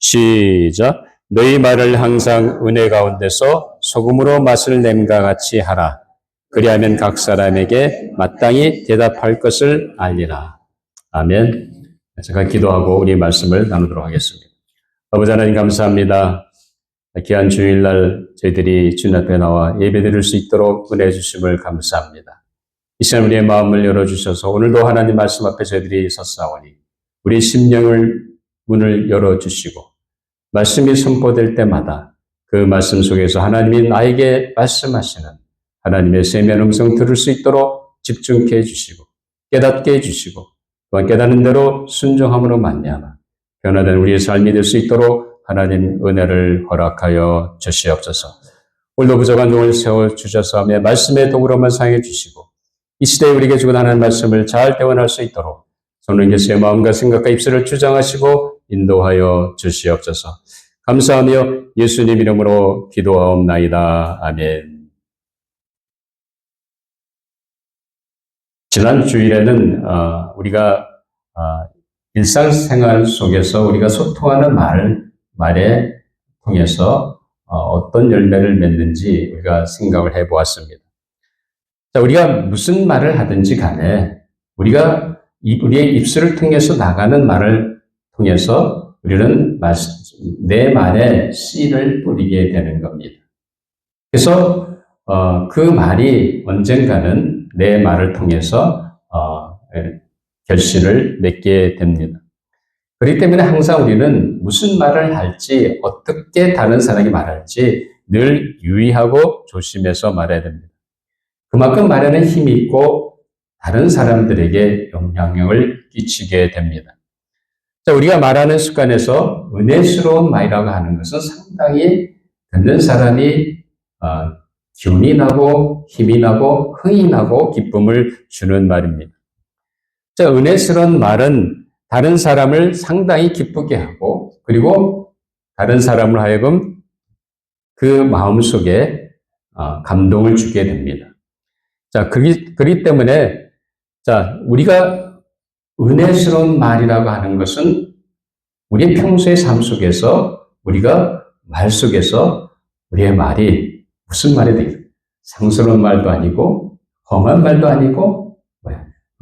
시작. 너희 말을 항상 은혜 가운데서 소금으로 맛을 냄과 같이 하라. 그리하면 각 사람에게 마땅히 대답할 것을 알리라. 아멘. 제가 기도하고 우리 말씀을 나누도록 하겠습니다. 아버지 하나님 감사합니다. 귀한 주일날 저희들이 주님 앞에 나와 예배드릴 수 있도록 은혜 주심을 감사합니다. 이 시간 우리의 마음을 열어주셔서 오늘도 하나님 말씀 앞에 저희들이 섰사오니 우리 심령을 문을 열어주시고 말씀이 선포될 때마다 그 말씀 속에서 하나님이 나에게 말씀하시는 하나님의 세미한 음성 들을 수 있도록 집중케 해주시고 깨닫게 해주시고 또한 깨닫는 대로 순종함으로 말미암아 변화된 우리의 삶이 될 수 있도록 하나님 은혜를 허락하여 주시옵소서. 오늘도 부족한 종을 세워주셔서 하며 말씀의 도구로만 사용해 주시고 이 시대에 우리에게 주고 하나님 말씀을 잘 대원할 수 있도록 성령께서의 마음과 생각과 입술을 주장하시고 인도하여 주시옵소서. 감사하며 예수님 이름으로 기도하옵나이다. 아멘. 지난 주일에는 우리가 일상생활 속에서 우리가 소통하는 말에 통해서 어떤 열매를 맺는지 우리가 생각을 해보았습니다. 자, 우리가 무슨 말을 하든지 간에 우리가 우리의 입술을 통해서 나가는 말을 통해서 우리는 내 말에 씨를 뿌리게 되는 겁니다. 그래서 그 말이 언젠가는 내 말을 통해서 결실을 맺게 됩니다. 그렇기 때문에 항상 우리는 무슨 말을 할지 어떻게 다른 사람에게 말할지 늘 유의하고 조심해서 말해야 됩니다. 그만큼 말에는 힘이 있고 다른 사람들에게 영향력을 끼치게 됩니다. 자, 우리가 말하는 습관에서 은혜스러운 말이라고 하는 것은 상당히 듣는 사람이 기운이 나고 힘이 나고 흥이 나고 기쁨을 주는 말입니다. 자, 은혜스러운 말은 다른 사람을 상당히 기쁘게 하고 그리고 다른 사람을 하여금 그 마음속에 감동을 주게 됩니다. 자, 그렇기 때문에 자, 우리가 은혜스러운 말이라고 하는 것은 우리의 평소의 삶 속에서 우리가 말 속에서 우리의 말이 무슨 말이 되겠어요? 상스러운 말도 아니고 험한 말도 아니고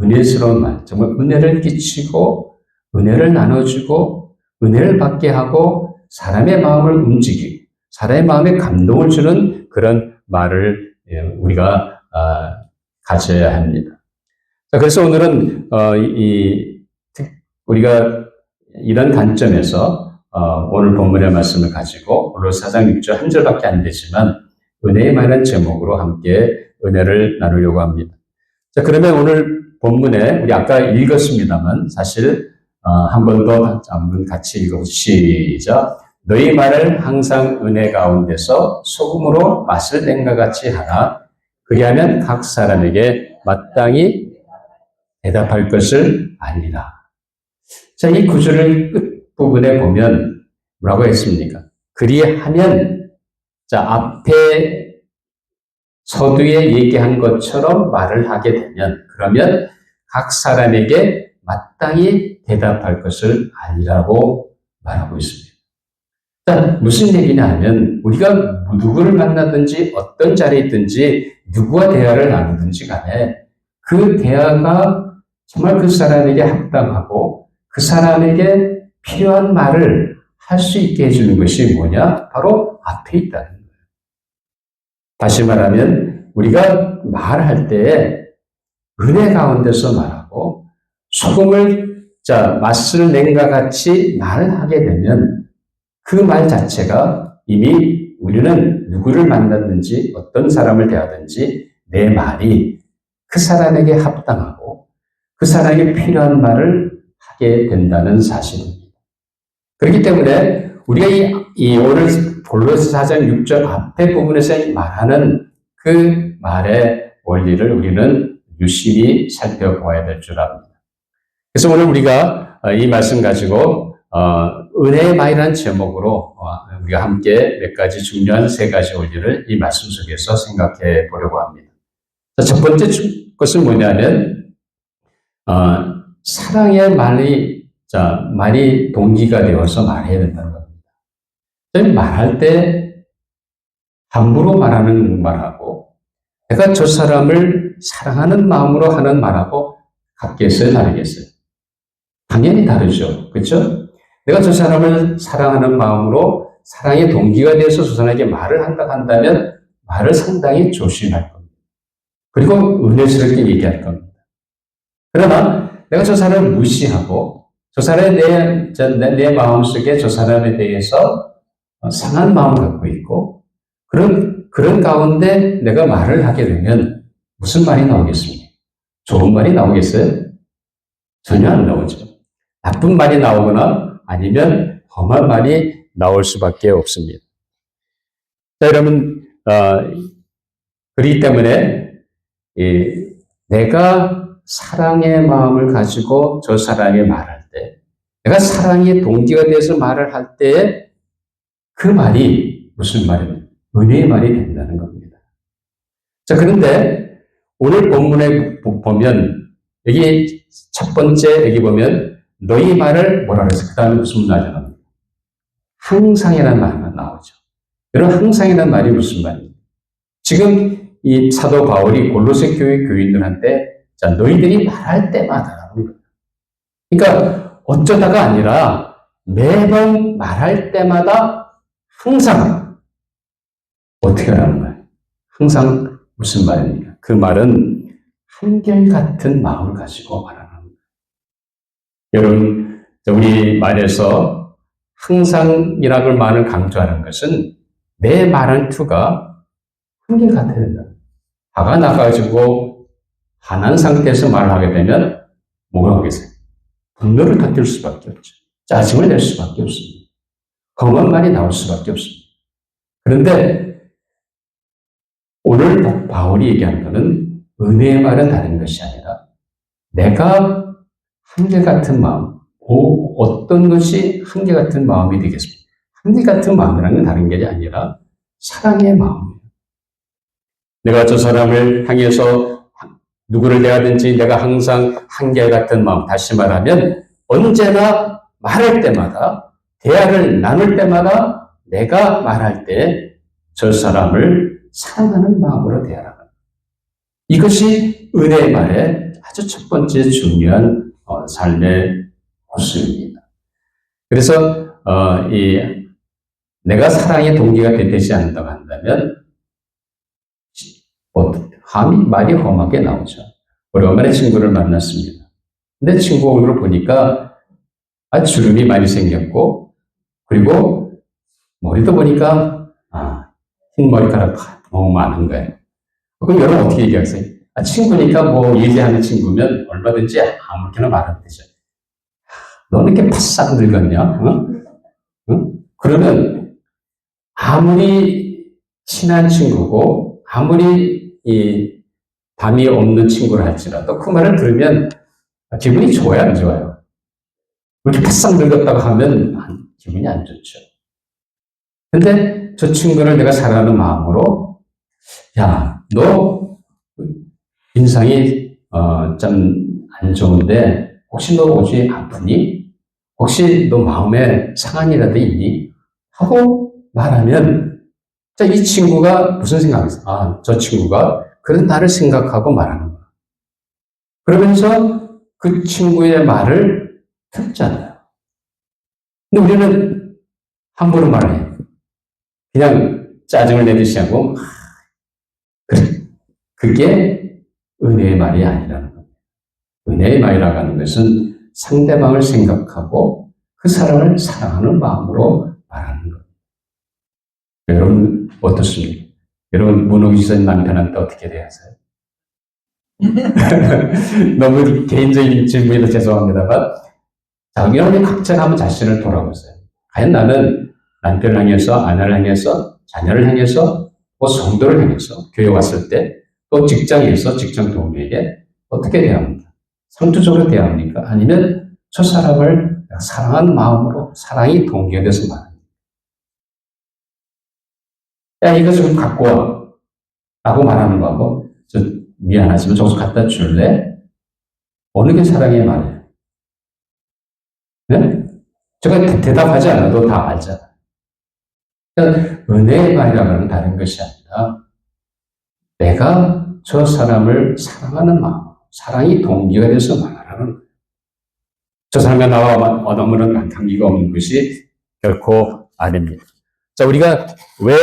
은혜스러운 말, 정말 은혜를 끼치고 은혜를 나눠주고 은혜를 받게 하고 사람의 마음을 움직이고 사람의 마음에 감동을 주는 그런 말을 우리가 가져야 합니다. 자, 그래서 오늘은 우리가 이런 관점에서 오늘 본문의 말씀을 가지고 오늘 4장 6절 한 절밖에 안 되지만 은혜의 말이라는 제목으로 함께 은혜를 나누려고 합니다. 자, 그러면 오늘 본문에 우리 아까 읽었습니다만 사실 한 번 더 한번 같이 읽어보시죠. 너희 말을 항상 은혜 가운데서 소금으로 맛을 낸과 같이 하라. 그리하면 각 사람에게 마땅히 대답할 것을 알리라. 자, 이 구절을 끝부분에 보면 뭐라고 했습니까? 그리하면, 자, 앞에 서두에 얘기한 것처럼 말을 하게 되면, 그러면 각 사람에게 마땅히 대답할 것을 알리라고 말하고 있습니다. 자, 무슨 얘기냐 하면, 우리가 누구를 만나든지 어떤 자리에 있든지 누구와 대화를 나누든지 간에 그 대화가 정말 그 사람에게 합당하고 그 사람에게 필요한 말을 할 수 있게 해주는 것이 뭐냐? 바로 앞에 있다는 거예요. 다시 말하면 우리가 말할 때에 은혜 가운데서 말하고 소금을 맛을 낸과 같이 말을 하게 되면 그 말 자체가 이미 우리는 누구를 만났든지 어떤 사람을 대하든지 내 말이 그 사람에게 합당하고 그 사람에게 필요한 말을 하게 된다는 사실입니다. 그렇기 때문에 우리가 이 오늘 골로새 4장 6절 앞에 부분에서 말하는 그 말의 원리를 우리는 유심히 살펴보아야 될 줄 압니다. 그래서 오늘 우리가 이 말씀 가지고 은혜의 말이라는 제목으로 우리가 함께 몇 가지 중요한 세 가지 원리를 이 말씀 속에서 생각해 보려고 합니다. 첫 번째 것은 뭐냐면 사랑의 말이 동기가 되어서 말해야 된다는 겁니다. 말할 때 함부로 말하는 말하고 내가 저 사람을 사랑하는 마음으로 하는 말하고 같겠어요, 다르겠어요? 당연히 다르죠. 그렇죠? 내가 저 사람을 사랑하는 마음으로 사랑의 동기가 되어서 저 사람에게 말을 한다 한다면 말을 상당히 조심할 겁니다. 그리고 은혜스럽게 얘기할 겁니다. 그러나 내가 저 사람을 무시하고 저 사람의 내 마음속에 저 사람에 대해서 상한 마음을 갖고 있고 그런 가운데 내가 말을 하게 되면 무슨 말이 나오겠습니까? 좋은 말이 나오겠어요? 전혀 안 나오죠. 나쁜 말이 나오거나 아니면 험한 말이 나올 수밖에 없습니다. 자, 여러분, 그렇기 때문에 내가 사랑의 마음을 가지고 저 사람에게 말할 때, 내가 사랑의 동기가 되어서 말을 할 때 그 말이 무슨 말이냐? 은혜의 말이 된다는 겁니다. 자, 그런데 오늘 본문에 보면 여기 첫 번째 여기 보면 너희 말을 뭐라 그랬어요? 그 다음에 무슨 말이 항상이라는 말이 나오죠. 여러분, 항상이라는 말이 무슨 말이에요? 지금 이 사도 바울이 골로새 교회 교인들한테 자, 너희들이 말할 때마다 그러니까 어쩌다가 아니라 매번 말할 때마다 항상 어떻게 하라는 거예요? 항상 무슨 말입니까? 그 말은 한결같은 마음을 가지고 말하는 거예요. 여러분, 우리 말에서 항상이라는 말을 강조하는 것은 내 말투가 한결같아야 된다. 화가 나가지고 화난 상태에서 말을 하게 되면 뭐가 오겠어요? 분노를 터뜨릴 수밖에 없죠. 짜증을 낼 수밖에 없습니다. 험한 말이 나올 수밖에 없습니다. 그런데 오늘 바울이 얘기한 것은 은혜의 말은 다른 것이 아니라 내가 한결같은 마음, 어떤 것이 한결같은 마음이 되겠습니까? 한결같은 마음이라는 건 다른 게 아니라 사랑의 마음이에요. 내가 저 사람을 향해서 누구를 대하든지 내가 항상 한결같은 마음, 다시 말하면 언제나 말할 때마다 대화를 나눌 때마다 내가 말할 때 저 사람을 사랑하는 마음으로 대하라. 이것이 은혜의 말의 아주 첫 번째 중요한 삶의 모습입니다. 그래서 내가 사랑의 동기가 되지 않는다고 한다면 말이 험하게 나오죠. 오랜만에 친구를 만났습니다. 근데 친구 얼굴을 보니까 주름이 많이 생겼고 그리고 머리도 보니까 흰 머리카락 너무 많은 거예요. 그럼 여러분 어떻게 얘기하세요? 친구니까 뭐 얘기하는 친구면 얼마든지 아무렇게나 말하면 되죠. 너는 이렇게 바싹 늙었냐? 응? 그러면 아무리 친한 친구고 아무리 담이 없는 친구를 할지라도 그 말을 들으면 기분이 좋아요, 안 좋아요? 이렇게 바싹 늙었다고 하면 기분이 안 좋죠. 근데 저 친구를 내가 사랑하는 마음으로 야, 너 인상이 좀 안 좋은데 혹시 너 어디 아프니? 혹시 너 마음에 상한 일이라도 있니? 하고 말하면 자, 이 친구가 무슨 생각이었어? 저 친구가 그런 나를 생각하고 말하는 거야. 그러면서 그 친구의 말을 듣잖아요. 근데 우리는 함부로 말해. 그냥 짜증을 내듯이 하고 그게 은혜의 말이 아니라는 겁니다. 은혜의 말이라고 하는 것은 상대방을 생각하고 그 사람을 사랑하는 마음으로 말하는 겁니다. 여러분 어떻습니까? 여러분 문호기선 남편한테 어떻게 대하세요? 너무 개인적인 질문이라 죄송합니다만 자, 여러분이 각자 한번 자신을 돌아보세요. 과연 나는 남편을 향해서, 아내를 향해서, 자녀를 향해서, 또 성도를 향해서 교회 왔을 때, 또 직장에서 직장 동료에게 어떻게 대합니까? 상투적으로 대합니까? 아니면 저 사람을 사랑하는 마음으로 사랑이 동기가 돼서 말합니까? 야, 이거 좀 갖고 와. 라고 말하는 거하고, 미안하지만 저거 갖다 줄래? 어느 게 사랑의 말이에요? 네? 제가 대답하지 않아도 다 알잖아. 그러니까 은혜의 말이라는 건 다른 것이 아니라 내가 저 사람을 사랑하는 마음, 사랑이 동기가 돼서 말하는 거예요. 저 사람과 나와 어느무는 관계가 없는 것이 결코 아닙니다. 자, 우리가 왜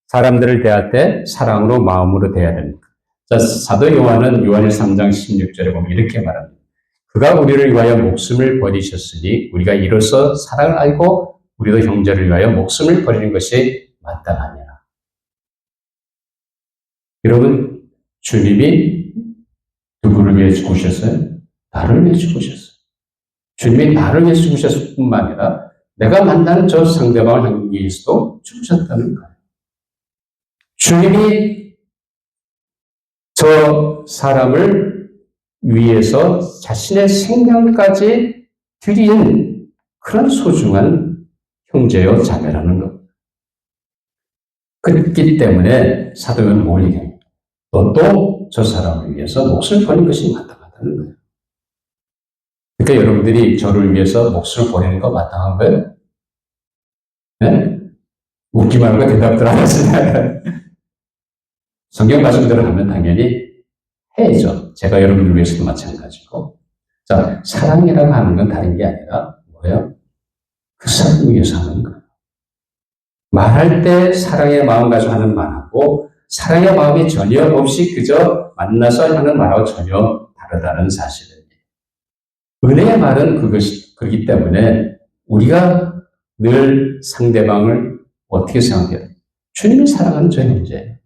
사람들을 대할 때 사랑으로 마음으로 대해야 됩니까? 자, 사도 요한은 요한일 3장 16절에 보면 이렇게 말합니다. 그가 우리를 위하여 목숨을 버리셨으니 우리가 이로써 사랑을 알고 우리도 형제를 위하여 목숨을 버리는 것이 마땅하니라. 여러분, 주님이 누구를 위해 죽으셨어요? 나를 위해 죽으셨어요. 주님이 나를 위해 죽으셨을 뿐만 아니라 내가 만나는 저 상대방을 향해 위해서도 죽으셨다는 거예요. 주님이 저 사람을 위해서 자신의 생명까지 드린 그런 소중한 형제요 자매라는 것. 그렇기 때문에 사도는 뭘 얘기합니까? 너도 저 사람을 위해서 목숨을 버리는 것이 마땅하다는 거예요. 그러니까 여러분들이 저를 위해서 목숨을 버리는 거 마땅한 거예요? 네? 웃기 말고 대답들 안 하시나요? 성경 말씀대로 하면 당연히 해야죠. 제가 여러분을 위해서도 마찬가지고. 자, 사랑이라고 하는 건 다른 게 아니라 뭐예요? 그 사람을 위해서 하는 거예요. 말할 때 사랑의 마음 가지고 하는 말하고 사랑의 마음이 전혀 없이 그저 만나서 하는 말하고 전혀 다르다는 사실입니다. 은혜의 말은 그렇기 때문에 우리가 늘 상대방을 어떻게 생각해요? 주님이 사랑하는 저 형제예요.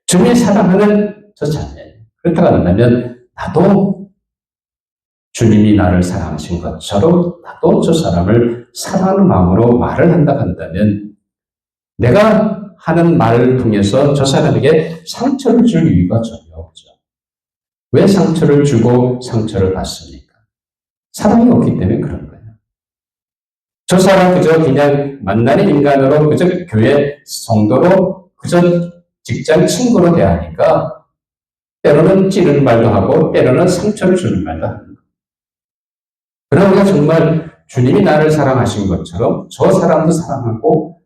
주님이 사랑하는 저 자매예요. 그렇다고 한다면 나도 주님이 나를 사랑하신 것처럼 나도 저 사람을 사랑하는 마음으로 말을 한다고 한다면 내가 하는 말을 통해서 저 사람에게 상처를 줄 이유가 전혀 없죠. 왜 상처를 주고 상처를 받습니까? 사랑이 없기 때문에 그런 거예요. 저 사람 그저 그냥 만나는 인간으로 그저 교회 성도로 그저 직장 친구로 대하니까 때로는 찌르는 말도 하고 때로는 상처를 주는 말도 하는 거예요. 그러나 우리가 정말 주님이 나를 사랑하신 것처럼 저 사람도 사랑하고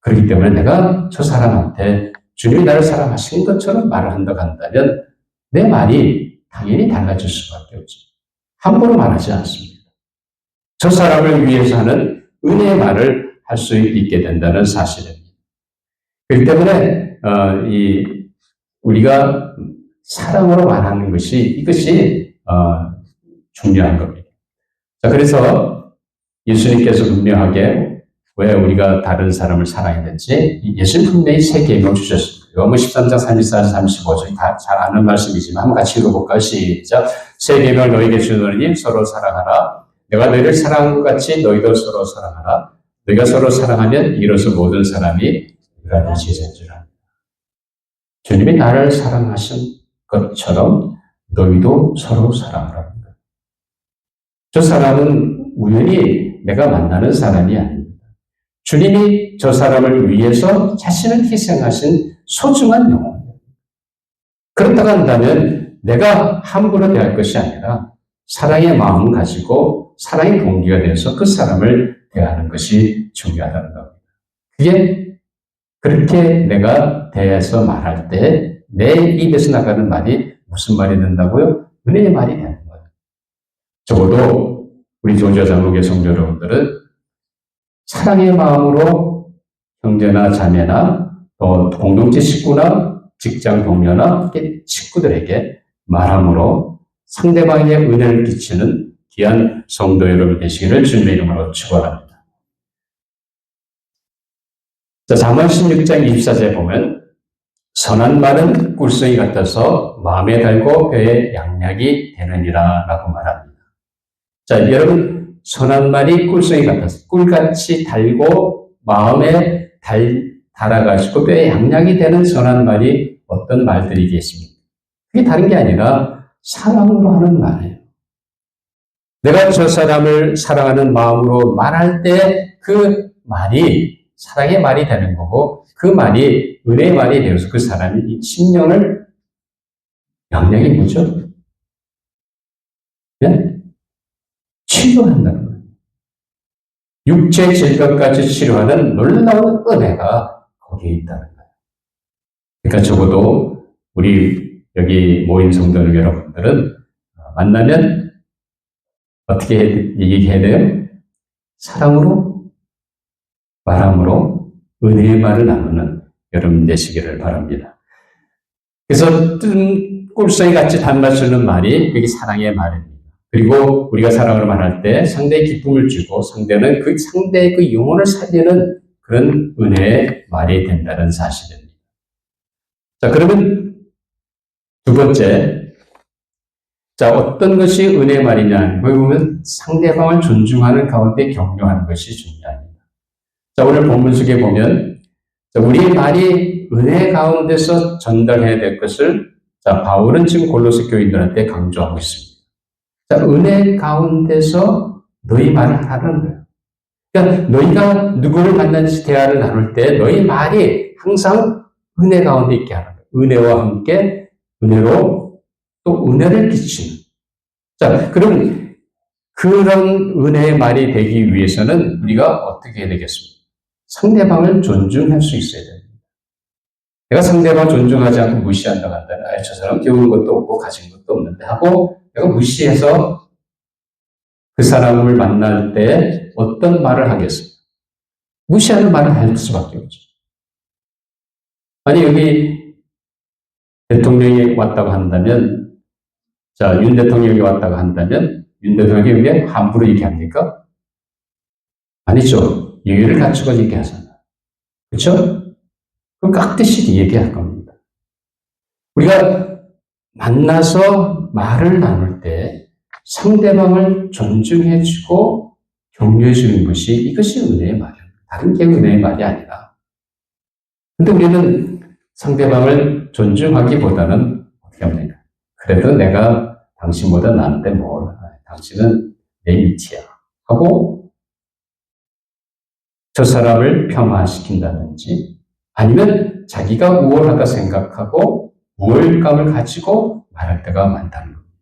그렇기 때문에 내가 저 사람한테 주님이 나를 사랑하신 것처럼 말을 한다고 한다면 내 말이 당연히 달라질 수밖에 없죠. 함부로 말하지 않습니다. 저 사람을 위해서 하는 은혜의 말을 할 수 있게 된다는 사실입니다. 그렇기 때문에 우리가 사랑으로 말하는 이것이 중요한 겁니다. 자, 그래서 예수님께서 분명하게 왜 우리가 다른 사람을 사랑했는지 예수님 분명히 세 계명을 주셨습니다. 요한복음 13장 34절 35절 다 잘 아는 말씀이지만 한번 같이 읽어볼까요? 시작. 세 계명을 너희에게 주노니 서로 사랑하라. 내가 너희를 사랑한 것 같이 너희도 서로 사랑하라. 너희가 서로 사랑하면 이로써 모든 사람이 너희가 제자인 줄 압니다. 주님이 나를 사랑하신 것처럼 너희도 서로 사랑하라. 저 사람은 우연히 내가 만나는 사람이 아닙니다. 주님이 저 사람을 위해서 자신을 희생하신 소중한 영혼입니다. 그렇다고 한다면 내가 함부로 대할 것이 아니라 사랑의 마음을 가지고 사랑의 동기가 되어서 그 사람을 대하는 것이 중요하다는 겁니다. 그게 그렇게 내가 대해서 말할 때 내 입에서 나가는 말이 무슨 말이 된다고요? 은혜의 말이 되는 거예요. 적어도 우리 조지아 장로교 성도 여러분들은 사랑의 마음으로 형제나 자매나 또 공동체 식구나 직장 동료나 친구들에게 말함으로 상대방에게 은혜를 끼치는 귀한 성도 여러분 되시기를 주님의 이름으로 축원합니다. 자, 잠언 16장 24절에 보면 선한 말은 꿀송이 같아서 마음에 달고 뼈에 양약이 되느니라 라고 말합니다. 자, 여러분 선한 말이 꿀송이 같아서 꿀같이 달고 마음에 달아가지고 뼈에 양약이 되는 선한 말이 어떤 말들이겠습니까? 그게 다른 게 아니라 사랑으로 하는 말이에요. 내가 저 사람을 사랑하는 마음으로 말할 때 그 말이 사랑의 말이 되는 거고 그 말이 은혜의 말이 되어서 그 사람이 심령을 양약이 뭐죠? 네? 치료한다는 거예요. 육체 질병까지 치료하는 놀라운 은혜가 거기에 있다는 거예요. 그러니까 적어도 우리 여기 모인 성도 여러분들은 만나면 어떻게 얘기해야 돼요? 사랑으로, 말함으로 은혜의 말을 나누는 여러분 되시기를 바랍니다. 그래서 뜬 꿀송이 같이 단맛주는 말이 그게 사랑의 말입니다. 그리고 우리가 사랑을 말할 때 상대의 기쁨을 주고 상대는 그 상대의 그 영혼을 살리는 그런 은혜의 말이 된다는 사실입니다. 자, 그러면 두 번째, 자, 어떤 것이 은혜의 말이냐? 거기 보면 상대방을 존중하는 가운데 격려하는 것이 중요합니다. 자, 오늘 본문 속에 보면 우리의 말이 은혜 가운데서 전달해야 될 것을 자, 바울은 지금 골로새 교인들한테 강조하고 있습니다. 자, 은혜 가운데서 너희 말을 하라는 거예요. 그러니까 너희가 누구를 만나는지 대화를 나눌 때 너희 말이 항상 은혜 가운데 있게 하는 거예요. 은혜와 함께 은혜로 또 은혜를 끼치는. 자, 그럼 그런 은혜의 말이 되기 위해서는 우리가 어떻게 해야 되겠습니까? 상대방을 존중할 수 있어야 됩니다. 내가 상대방을 존중하지 않고 무시한다고 한다면, 저 사람 배운 것도 없고 가진 것도 없는데 하고 내가 무시해서 그 사람을 만날 때 어떤 말을 하겠습니까? 무시하는 말을 할 수밖에 없죠. 아니, 여기 대통령이 왔다고 한다면, 자, 윤 대통령이 왔다고 한다면, 윤 대통령이 왜 함부로 얘기합니까? 아니죠. 예의를 갖추고 얘기하잖아요. 그렇죠? 그럼 깍듯이 얘기할 겁니다. 우리가 만나서 말을 나눌 때 상대방을 존중해주고 격려해주는 것이 이것이 은혜의 말이에요. 다른 게 은혜의 말이 아니라. 근데 우리는 상대방을 존중하기보다는 어떻게 합니까? 그래도 내가 당신보다 나은데 뭘, 당신은 내 밑이야 하고 저 사람을 폄하시킨다든지 아니면 자기가 우월하다 생각하고 우월감을 가지고 말할 때가 많다는 겁니다.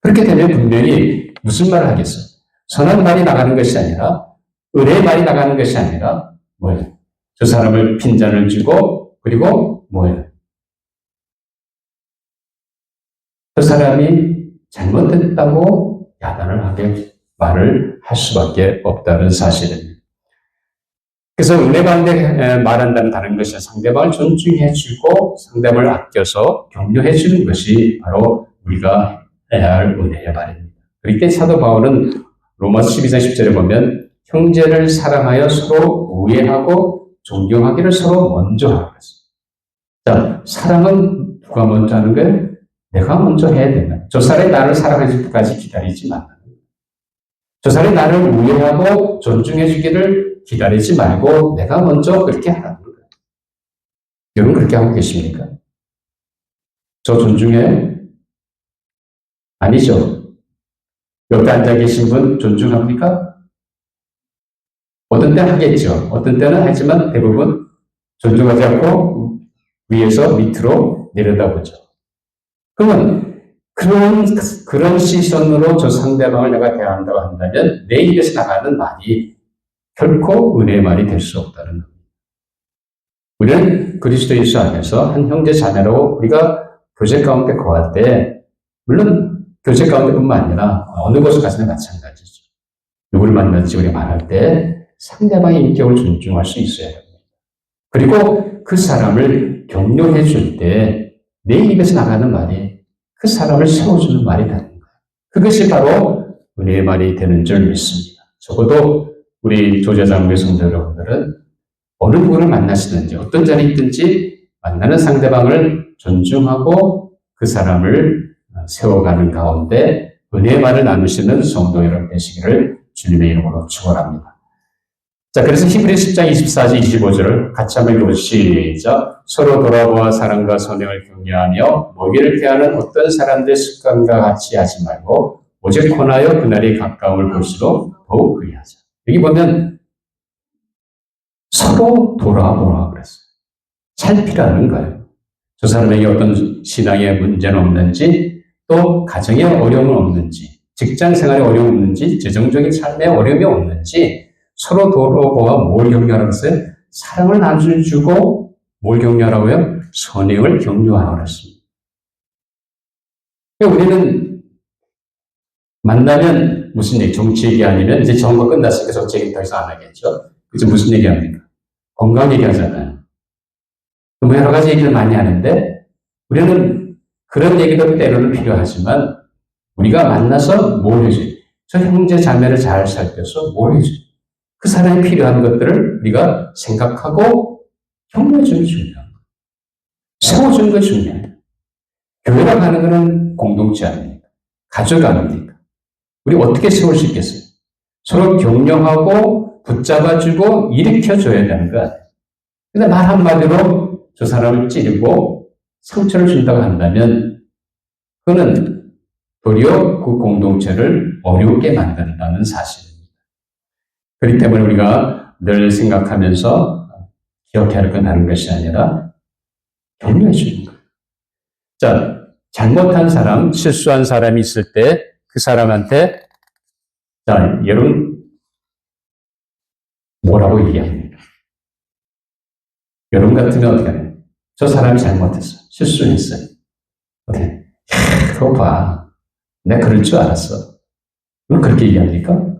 그렇게 되면 분명히 무슨 말을 하겠어요? 선한 말이 나가는 것이 아니라 은혜의 말이 나가는 것이 아니라 뭐예요? 저 사람을 핀잔을 주고 그리고 뭐예요? 저 사람이 잘못했다고 야단을 하게 말을 할 수밖에 없다는 사실입니다. 그래서 은혜 가운데 말한다는 다른 것이 상대방을 존중해주고 상대방을 아껴서 격려해주는 것이 바로 우리가 해야 할 은혜의 말입니다. 그렇게 사도 바울은 로마서 12장 10절에 보면 형제를 사랑하여 서로 우애하고 존경하기를 서로 먼저 하라고 했어요. 자, 사랑은 누가 먼저 하는 거예요? 내가 먼저 해야 된다. 저 사람이 나를 사랑하기까지 기다리지 말라. 저 사람이 나를 우애하고 존중해주기를 기다리지 말고 내가 먼저 그렇게 하라는 거예요. 여러분 그렇게 하고 계십니까? 저 존중해요? 아니죠. 옆에 앉아 계신 분 존중합니까? 어떤 때는 하겠죠. 어떤 때는 하지만 대부분 존중하지 않고 위에서 밑으로 내려다보죠. 그러면 그런 시선으로 저 상대방을 내가 대한다고 한다면 내 입에서 나가는 말이 결코 은혜의 말이 될 수 없다는 겁니다. 우리는 그리스도 예수 안에서 한 형제 자매로 우리가 교제 가운데 거할 때 물론 교제 가운데뿐만 아니라 어느 곳을 가서나 마찬가지죠. 누구를 만날지 우리가 말할 때 상대방의 인격을 존중할 수 있어야 합니다. 그리고 그 사람을 격려해 줄 때 내 입에서 나가는 말이 그 사람을 세워주는 말이 되는 거예요. 그것이 바로 은혜의 말이 되는 줄 믿습니다. 적어도 우리 조제장교회 성도 여러분들은 어느 분을 만나시든지 어떤 자리에 있든지 만나는 상대방을 존중하고 그 사람을 세워가는 가운데 은혜의 말을 나누시는 성도 여러분 되시기를 주님의 이름으로 축원합니다. 자, 그래서 히브리 10장 24절 25절을 같이 한번 읽어보시죠. 시작. 서로 돌아보아 사랑과 선행을 격려하며 모기를 피하는 어떤 사람들의 습관과 같이 하지 말고 오직 권하여 그날이 가까움을 볼수록 더욱 그리하자. 여기 보면 서로 돌아보라 그랬어요. 살피라는 거예요. 저 사람에게 어떤 신앙에 문제는 없는지 또 가정에 어려움은 없는지 직장 생활에 어려움이 없는지 재정적인 삶에 어려움이 없는지 서로 돌아보아 뭘 격려하라고 했어요? 사랑을 나눠주고 뭘 격려하라고요? 선행을 격려하라고 했습니다. 우리는 만나면 무슨 얘기, 정치 얘기 아니면 이제 정거 끝났으니까 정치 얘기 더 이상 안 하겠죠. 그래서 무슨 얘기 합니까? 건강 얘기 하잖아요. 뭐 여러 가지 얘기를 많이 하는데 우리는 그런 얘기도 때로는 필요하지만 우리가 만나서 뭘 해주지? 저 형제 자매를 잘 살펴서 뭘 해주지? 그 사람이 필요한 것들을 우리가 생각하고 격려해주는 게 중요한 거예요. 세워주는 게 중요해요. 교회가 가는 것은 공동체 아닙니까? 가족 아닙니까? 우리 어떻게 세울 수 있겠어요? 서로 격려하고 붙잡아주고 일으켜줘야 되는 거 아니에요? 근데 말 한마디로 저 사람을 찌르고 상처를 준다고 한다면 그거는 도리어 그 공동체를 어렵게 만든다는 사실입니다. 그렇기 때문에 우리가 늘 생각하면서 기억해야 할 건 다른 것이 아니라 격려해 주는 거예요. 자, 잘못한 사람, 실수한 사람이 있을 때 그 사람한테 자, 여러분 뭐라고 얘기합니까? 여러분 같으면 어떻게 해요? 저 사람이 잘못했어. 실수했어요. 어떻게? 그거 봐. 내가 그럴 줄 알았어. 그렇게 얘기합니까?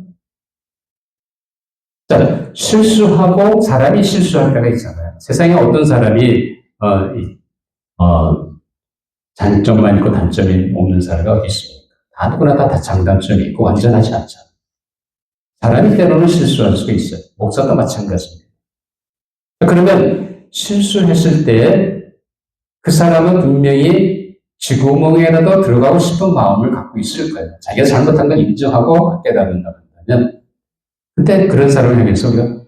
자, 실수하고 사람이 실수할 때가 있잖아요. 세상에 어떤 사람이 장점만 있고 단점이 없는 사람이 어디 있습니까? 다 누구나 다 장단점이 있고 완전하지 않잖아요. 사람이 때로는 실수할 수가 있어요. 목사도 마찬가지입니다. 그러면 실수했을 때 그 사람은 분명히 쥐구멍에라도 들어가고 싶은 마음을 갖고 있을 거예요. 자기가 잘못한 걸 인정하고 깨달은다고 한다면 근데 그런 사람을 향해서 우리가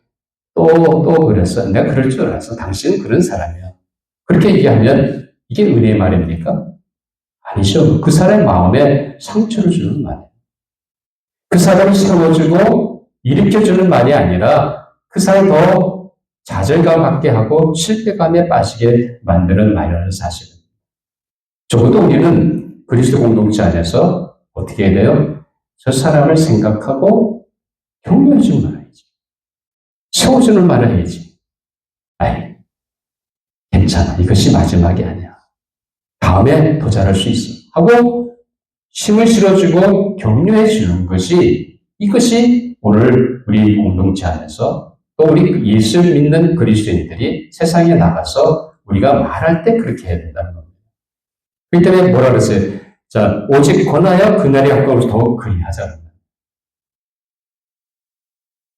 또 그랬어. 내가 그럴 줄 알았어. 당신은 그런 사람이야. 그렇게 얘기하면 이게 은혜의 말입니까? 아니죠. 그 사람의 마음에 상처를 주는 말이에요. 그 사람을 세워주고 일으켜주는 말이 아니라 그 사람을 더 좌절감 갖게 하고 실패감에 빠지게 만드는 말이라는 사실입니다. 적어도 우리는 그리스도 공동체 안에서 어떻게 해야 돼요? 저 사람을 생각하고 격려해주는 말을 해야지. 세워주는 말을 해야지. 아이, 괜찮아. 이것이 마지막이 아니야. 다음에 더 잘할 수 있어. 하고 힘을 실어주고 격려해주는 것이 이것이 오늘 우리 공동체 안에서 또 우리 예수를 믿는 그리스도인들이 세상에 나가서 우리가 말할 때 그렇게 해야 된다는 겁니다. 그렇기 때문에 뭐라 그랬어요? 자, 오직 권하여 그날이 가까워서 더욱 그리하자.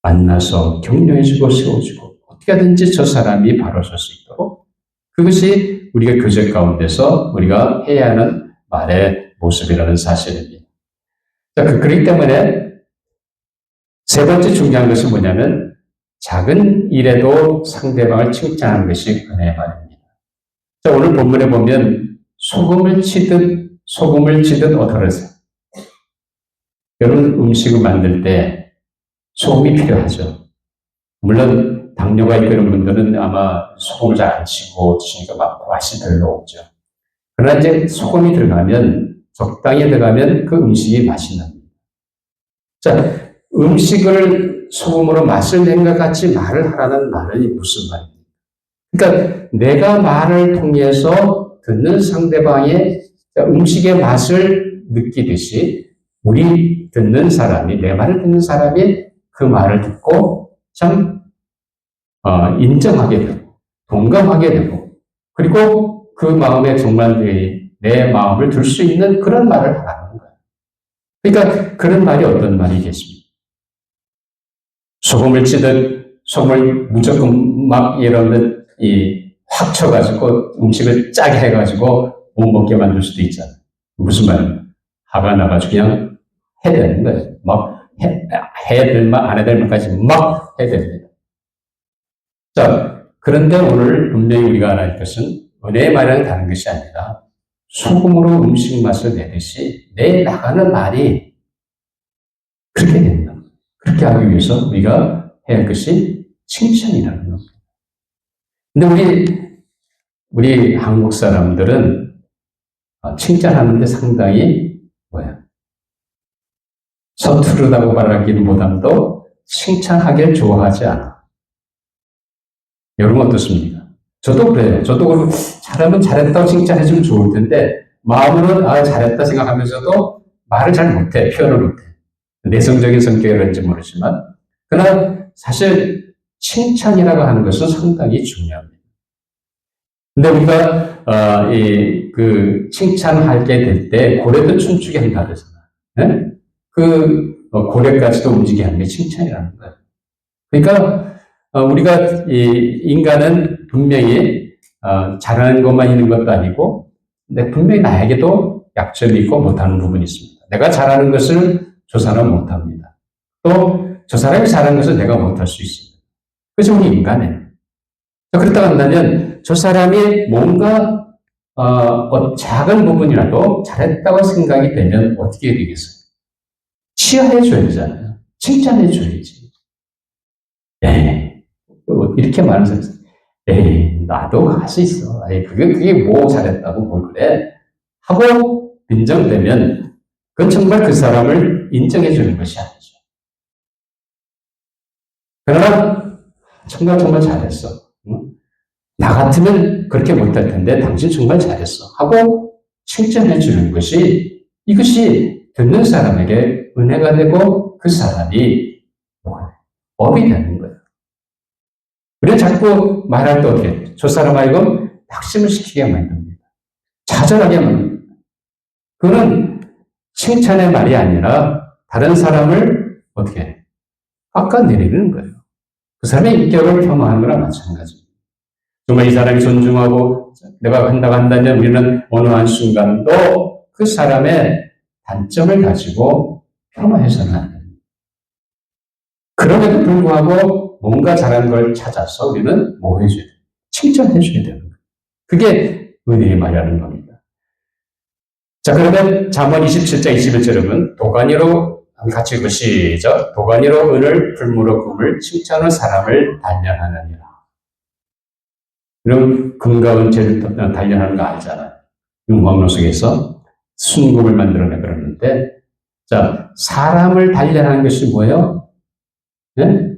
만나서 격려해주고 세워주고 어떻게 하든지 저 사람이 바로 설 수 있도록 그것이 우리가 교제 가운데서 우리가 해야 하는 말의 모습이라는 사실입니다. 자, 그렇기 때문에 세 번째 중요한 것은 뭐냐면 작은 일에도 상대방을 칭찬하는 것이 은혜의 말입니다. 자, 오늘 본문에 보면 소금을 치듯 어떻게 하세요? 여러분 음식을 만들 때 소금이 필요하죠. 물론 당뇨가 있고 이런 분들은 아마 소금을 잘 안 치고 드시니까 막 맛이 별로 없죠. 그러나 이제 소금이 들어가면 적당히 들어가면 그 음식이 맛이 납니다. 자, 음식을 소금으로 맛을 낸 것 같이 말을 하라는 말은 무슨 말입니까? 그러니까 내가 말을 통해서 듣는 상대방의 음식의 맛을 느끼듯이 우리 듣는 사람이 내 말을 듣는 사람이 그 말을 듣고 참 인정하게 되고 동감하게 되고 그리고 그 마음에 정말 내 마음을 들 수 있는 그런 말을 하라는 거예요. 그러니까 그런 말이 어떤 말이겠습니까? 소금을 치듯 소금을 무조건 막 이런 확 쳐가지고 음식을 짜게 해가지고 못 먹게 만들 수도 있잖아요. 무슨 말이에요? 화가 나가지고 그냥 해야 되는 거예요. 막 해야 될 말, 안 해야 될 말까지 막 해야 됩니다. 자, 그런데 오늘 분명히 우리가 알아야 할 것은 은혜의 말이랑 다른 것이 아니라 소금으로 음식 맛을 내듯이 내 나가는 말이 그렇게 된다. 그렇게 하기 위해서 우리가 해야 할 것이 칭찬이라는 겁니다. 근데 우리 한국 사람들은 칭찬하는데 상당히 서투르다고 말하기보다도 칭찬하길 좋아하지 않아. 여러분 어떻습니까? 저도 그래요. 저도 그러고 잘하면 잘했다고 칭찬해주면 좋을 텐데 마음으로는 잘했다 생각하면서도 말을 잘 못해. 표현을 못해. 내성적인 성격이라는지 모르지만 그러나 사실 칭찬이라고 하는 것은 상당히 중요합니다. 근데 우리가 칭찬하게 될 때 고래도 춤추게 한다 그러잖아. 네? 고래까지도 움직이게 하는 게 칭찬이라는 거예요. 그러니까 우리가 인간은 분명히 잘하는 것만 있는 것도 아니고, 근데 분명히 나에게도 약점이 있고 못하는 부분이 있습니다. 내가 잘하는 것을 저 사람은 못합니다. 또 저 사람이 잘하는 것을 내가 못할 수 있습니다. 그래서 우리 인간이에요. 그렇다고 한다면 저 사람이 뭔가 작은 부분이라도 잘했다고 생각이 되면 어떻게 되겠어요? 치하해줘야 되잖아요. 칭찬해줘야지. 에이, 이렇게 말하는 사람, 에이, 나도 할 수 있어. 에이, 그게 뭐 잘했다고 뭘 그래? 하고 인정되면 그건 정말 그 사람을 인정해주는 것이 아니죠. 그러나 정말 잘했어. 나 같으면 그렇게 못할 텐데 당신 정말 잘했어. 하고 칭찬해주는 것이 이것이 듣는 사람에게 은혜가 되고 그 사람이 업이 되는 거예요. 우리는 자꾸 말할 때 어떻게 해요? 저 사람 하여금 낙심을 시키게 만듭니다. 좌절하게 만듭니다. 그거는 칭찬의 말이 아니라 다른 사람을 어떻게 해요? 깎아내리는 거예요. 그 사람의 인격을 폄하하는 거랑 마찬가지입니다. 정말 이 사람이 존중하고 내가 한다고 한다면 우리는 어느 한순간도 그 사람의 단점을 가지고 폄하해서는 안 됩니다. 그럼에도 불구하고 뭔가 잘하는 걸 찾아서 우리는 뭐 해줘야 돼요? 칭찬해줘야 되는 거예요. 그게 은혜의 말이라는 겁니다. 자, 그러면 잠언 27장 21절은 도가니로 같이 읽으시죠. 도가니로 은을 풀무로 금을 칭찬하는 사람을 단련하느니라. 그럼 금과 은재를 단련하는 거 아니잖아요. 왕로 속에서 순금을 만들어내 그러는데, 자, 사람을 단련하는 것이 뭐예요? 네?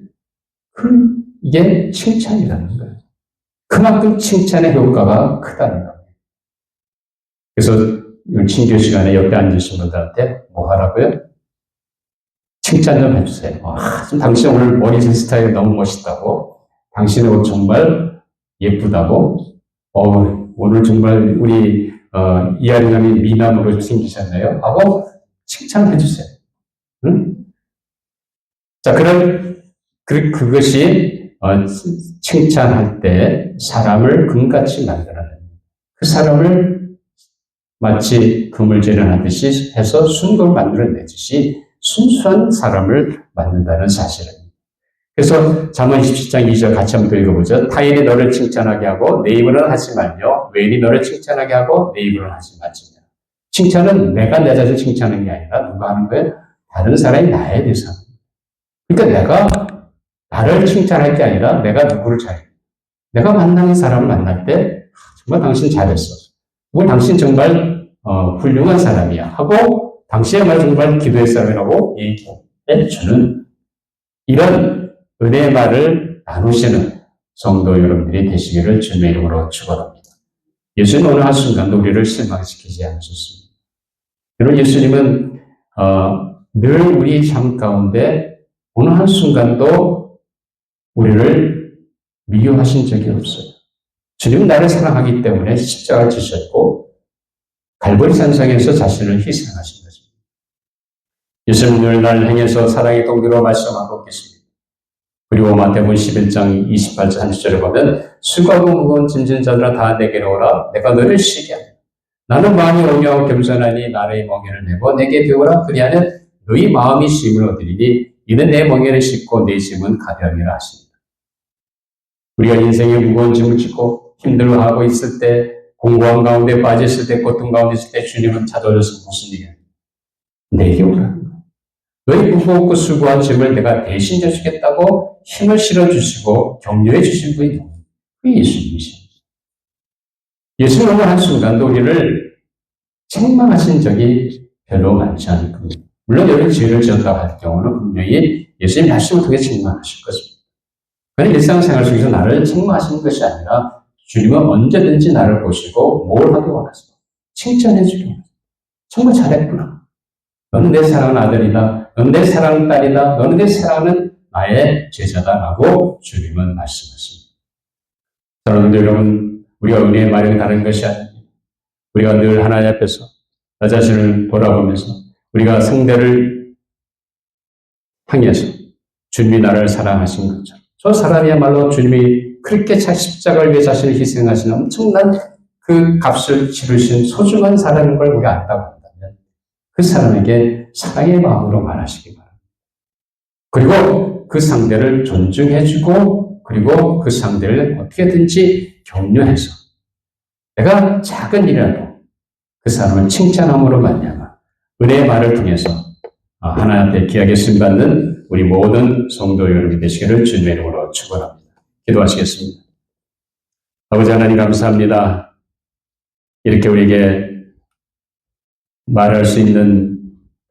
이게 칭찬이라는 거예요. 그만큼 칭찬의 효과가 크다는 거예요. 그래서 친교 시간에 옆에 앉으신 분들한테 뭐 하라고요? 칭찬 좀 해주세요. 당신 오늘 머리 스타일이 너무 멋있다고. 당신의 옷 정말 예쁘다고. 오늘 정말 우리 이하리남이 미남으로 생기셨네요. 하고 칭찬해 주세요. 응? 자, 그것이 칭찬할 때 사람을 금같이 만들어내는 그 사람을 마치 금을 재련하듯이 해서 순금을 만들어내듯이 순수한 사람을 만든다는 사실입니다. 그래서 잠언 27장 2절 같이 한번 읽어보죠. 타인이 너를 칭찬하게 하고 내 입으로는 하지 말며 외인이 너를 칭찬하게 하고 내 입으로는 하지 말지며. 칭찬은 내가 내 자신을 칭찬하는 게 아니라 누가 하는 거예요? 다른 사람이 나에 대해서 하는 거예요. 그러니까 내가 나를 칭찬할 게 아니라 내가 누구를 내가 만나는 사람을 만날 때 정말 당신 잘했어. 당신 정말 훌륭한 사람이야 하고 당시에만 정말 기도의 사람이라고 얘기해 주는 이런 은혜의 말을 나누시는 성도 여러분들이 되시기를 주님의 이름으로 축원합니다. 예수님 어느 한순간도 우리를 실망시키지 않으셨습니다. 여러분 예수님은 늘 우리 삶 가운데 어느 한순간도 우리를 미워하신 적이 없어요. 주님은 나를 사랑하기 때문에 십자가를 지셨고 갈보리 산상에서 자신을 희생하신 거죠. 예수님을 날 행해서 사랑의 동기로 말씀하고 계십니다. 그리고 마태복음 11장 28절 30절에 보면 수고하고 무거운 짐진 자들아 다 내게로 오라 내가 너를 쉬게 하리라. 나는 마음이 온유하고 겸손하니 나의 멍에를 메고 내게 배우라 그리하면 너희 마음이 쉼을 얻으리니 이는 내 멍에를 싣고 내 짐은 가벼움이라 하십니다. 우리가 인생의 무거운 짐을 짓고 힘들어하고 있을 때 공고한 가운데 빠졌을 때 고통 가운데 있을 때 주님은 찾아오셔서 무슨 얘기예요? 내게 오라는 거예요. 너희 무겁고 수고한 짐을 내가 대신 져주겠다고 힘을 실어주시고 격려해 주신 분이 누구예요? 그게 예수님이십니다. 예수님은 어느 한순간도 우리를 책망하신 적이 별로 많지 않을 겁니다. 물론 여러 죄를 지었다고 할 경우는 분명히 예수님 말씀을 통해 책망하실 것입니다. 그는 일상생활 속에서 나를 책망하시는 것이 아니라 주님은 언제든지 나를 보시고 뭘 하기 원하세요? 칭찬해 주기 원하세요. 정말 잘했구나. 너는 내 사랑하는 아들이다. 너는 내 사랑하는 딸이다. 너는 내 사랑하는 나의 제자다라고 주님은 말씀하십니다. 사랑하는 여러분, 우리가 은혜의 마력이 다른 것이 아닙니다. 우리가 늘 하나님 앞에서 나 자신을 돌아보면서 우리가 상대를 향해서 주님이 나를 사랑하신 것처럼 저 사람이야말로 주님이 그렇게 십자가를 위해 자신을 희생하시는 엄청난 그 값을 치르신 소중한 사람인 걸 우리가 안다고 한다면 그 사람에게 사랑의 마음으로 말하시기 바랍니다. 그리고 그 상대를 존중해주고 그리고 그 상대를 어떻게든지 격려해서 내가 작은 일이라도 그 사람을 칭찬함으로 말미암아 은혜의 말을 통해서 하나님 앞에 귀하게 쓰임받는 우리 모든 성도 여러분 되시기를 주님의 이름으로 축원합니다. 기도하시겠습니다. 아버지 하나님 감사합니다. 이렇게 우리에게 말할 수 있는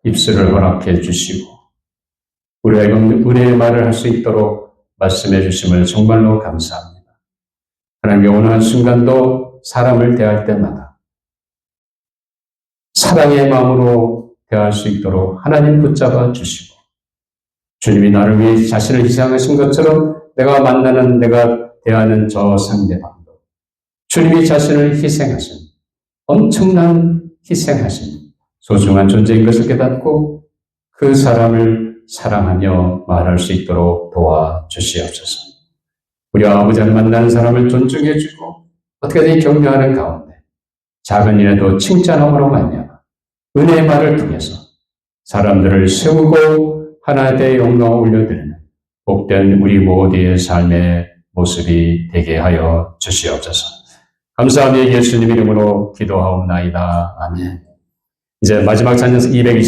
입술을 허락해 주시고 우리가 은혜의 말을 할 수 있도록 말씀해 주심을 정말로 감사합니다. 하나님의 어느 한순간도 사람을 대할 때마다 사랑의 마음으로 대할 수 있도록 하나님 붙잡아 주시고 주님이 나를 위해 자신을 희생하신 것처럼 내가 만나는 내가 대하는 저 상대방도 주님이 자신을 희생하신 엄청난 희생하신 소중한 존재인 것을 깨닫고 그 사람을 사랑하며 말할 수 있도록 도와주시옵소서. 우리 아버지를 만나는 사람을 존중해주고 어떻게든 격려하는 가운데 작은 일에도 칭찬함으로 말미암아 은혜의 말을 통해서 사람들을 세우고 하나님의 영광을 올려드리는 복된 우리 모두의 삶의 모습이 되게 하여 주시옵소서. 감사하며 예수님 이름으로 기도하옵나이다. 아멘. 이제 마지막 찬양 220